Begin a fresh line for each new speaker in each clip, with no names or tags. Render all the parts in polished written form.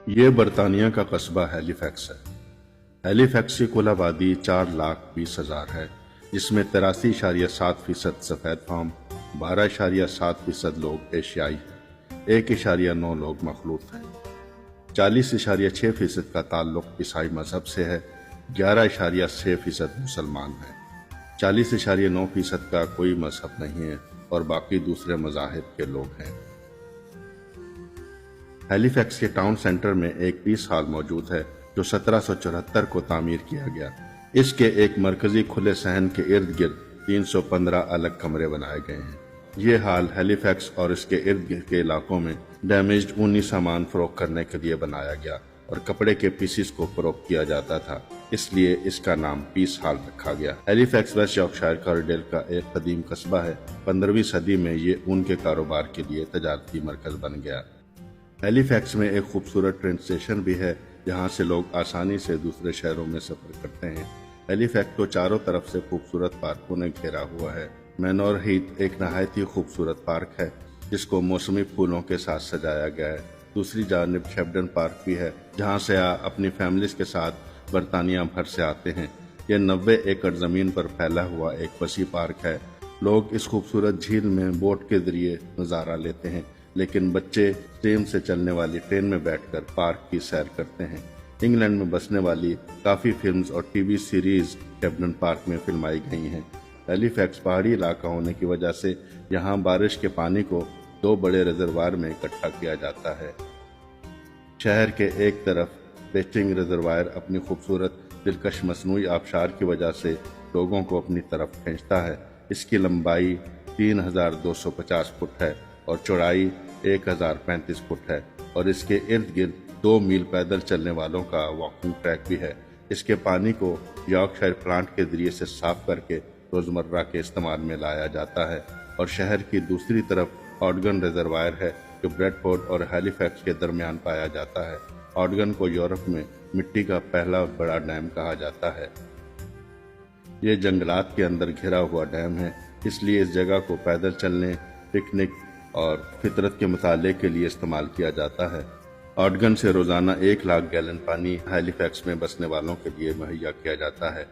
یہ برطانیہ کا قصبہ ہیلی فیکس ہے۔ ہیلی فیکس کی کل آبادی 4,20,000 ہے، جس میں 83.7% سفید فام، 12.7% لوگ ایشیائی ہیں، 1.9 لوگ مخلوط ہیں، 40.6% کا تعلق عیسائی مذہب سے ہے، 11.6% مسلمان ہیں، 40.9% کا کوئی مذہب نہیں ہے اور باقی دوسرے مذاہب کے لوگ ہیں۔ ہیلی فیکس کے ٹاؤن سینٹر میں ایک پیس ہال موجود ہے جو 1774 کو تعمیر کیا گیا۔ اس کے ایک مرکزی کھلے صحن کے ارد گرد 315 الگ کمرے بنائے گئے ہیں۔ یہ ہال ہیلی فیکس اور اس کے ارد گرد کے علاقوں میں ڈیمیجڈ اونی سامان فروخت کرنے کے لیے بنایا گیا اور کپڑے کے پیسز کو فروخت کیا جاتا تھا، اس لیے اس کا نام پیس ہال رکھا گیا۔ ہیلی فیکس ویسٹ یارکشائر کارڈیل کا ایک قدیم قصبہ ہے۔ 15ویں صدی میں یہ اون کے کاروبار کے لیے تجارتی مرکز بن گیا۔ ہیلی فیکس میں ایک خوبصورت ٹرین اسٹیشن بھی ہے جہاں سے لوگ آسانی سے دوسرے شہروں میں سفر کرتے ہیں۔ ہیلی فیکس کو چاروں طرف سے خوبصورت پارکوں نے گھیرا ہوا ہے۔ مینور ہیتھ ایک نہایت ہی خوبصورت پارک ہے جس کو موسمی پھولوں کے ساتھ سجایا گیا ہے۔ دوسری جانب شیپڈن پارک بھی ہے جہاں سیاح اپنی فیملیز کے ساتھ برطانیہ بھر سے آتے ہیں۔ یہ 90 ایکڑ زمین پر پھیلا ہوا ایک وسیع پارک ہے۔ لوگ اس خوبصورت جھیل میں بوٹ کے ذریعے نظارہ لیتے ہیں، لیکن بچے اسٹیم سے چلنے والی ٹرین میں بیٹھ کر پارک کی سیر کرتے ہیں۔ انگلینڈ میں بسنے والی کافی فلمز اور ٹی وی سیریز شیپڈن پارک میں فلمائی گئی ہیں۔ ہیلی فیکس پہاڑی علاقہ ہونے کی وجہ سے یہاں بارش کے پانی کو 2 بڑے ریزروار میں اکٹھا کیا جاتا ہے۔ شہر کے ایک طرف بیسٹنگ ریزروائر اپنی خوبصورت دلکش مصنوعی آبشار کی وجہ سے لوگوں کو اپنی طرف کھینچتا ہے۔ اس کی لمبائی 3,250 فٹ ہے اور چوڑائی 1,035 فٹ ہے اور اس کے ارد گرد 2 میل پیدل چلنے والوں کا واکنگ ٹریک بھی ہے۔ اس کے پانی کو یارکشائر پلانٹ کے ذریعے سے صاف کر کے روزمرہ کے استعمال میں لایا جاتا ہے، اور شہر کی دوسری طرف آڈگن ریزروائر ہے جو بریڈ فورڈ اور ہیلی فیکس کے درمیان پایا جاتا ہے۔ آڈگن کو یورپ میں مٹی کا پہلا بڑا ڈیم کہا جاتا ہے۔ یہ جنگلات کے اندر گھرا ہوا ڈیم ہے، اس لیے اس جگہ کو پیدل چلنے، پکنک اور فطرت کے مطالعے کے لیے استعمال کیا جاتا ہے۔ آڈگن سے روزانہ 1,00,000 گیلن پانی ہیلی فیکس میں بسنے والوں کے لیے مہیا کیا جاتا ہے۔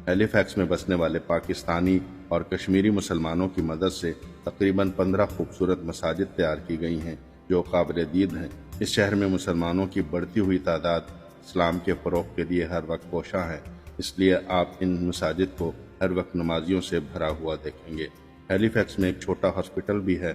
ہیلی فیکس میں بسنے والے پاکستانی اور کشمیری مسلمانوں کی مدد سے تقریباً 15 خوبصورت مساجد تیار کی گئی ہیں جو قابل دید ہیں۔ اس شہر میں مسلمانوں کی بڑھتی ہوئی تعداد اسلام کے فروغ کے لیے ہر وقت کوشاں ہے، اس لیے آپ ان مساجد کو ہر وقت نمازیوں سے بھرا ہوا دیکھیں گے۔ ہیلی فیکس میں ایک چھوٹا ہاسپٹل بھی ہے۔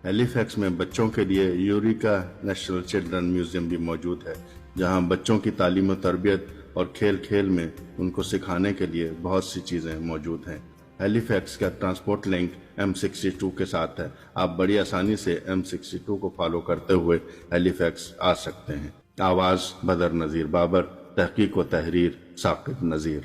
ہیلی فیکس میں بچوں کے لیے یوریکا نیشنل چلڈرن میوزیم بھی موجود ہے، جہاں بچوں کی تعلیم و تربیت اور کھیل کھیل میں ان کو سکھانے کے لیے بہت سی چیزیں موجود ہیں۔ ہیلی فیکس کا ٹرانسپورٹ لنک M62 کے ساتھ ہے۔ آپ بڑی آسانی سے M62 کو فالو کرتے ہوئے ہیلی فیکس آ سکتے ہیں۔ آواز بدر نذیر بابر، تحقیق و تحریر ثاقب نذیر۔